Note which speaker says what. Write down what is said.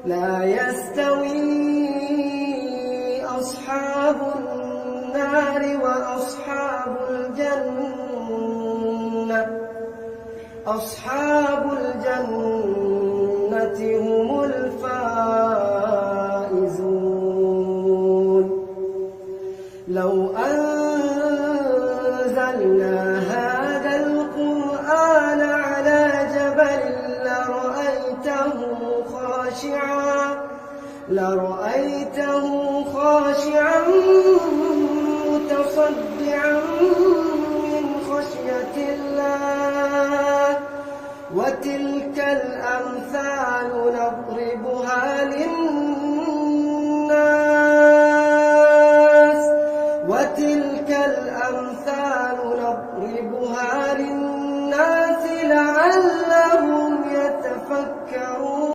Speaker 1: لا يستوي أصحاب النار وأصحاب الجنة، أصحاب الجنة هم الفائزون. لو أنزلنا هذا القرآن على جبل لرأيته خاشعا متصدعا من خشية الله. وتلك الأمثال نضربها للناس لعلهم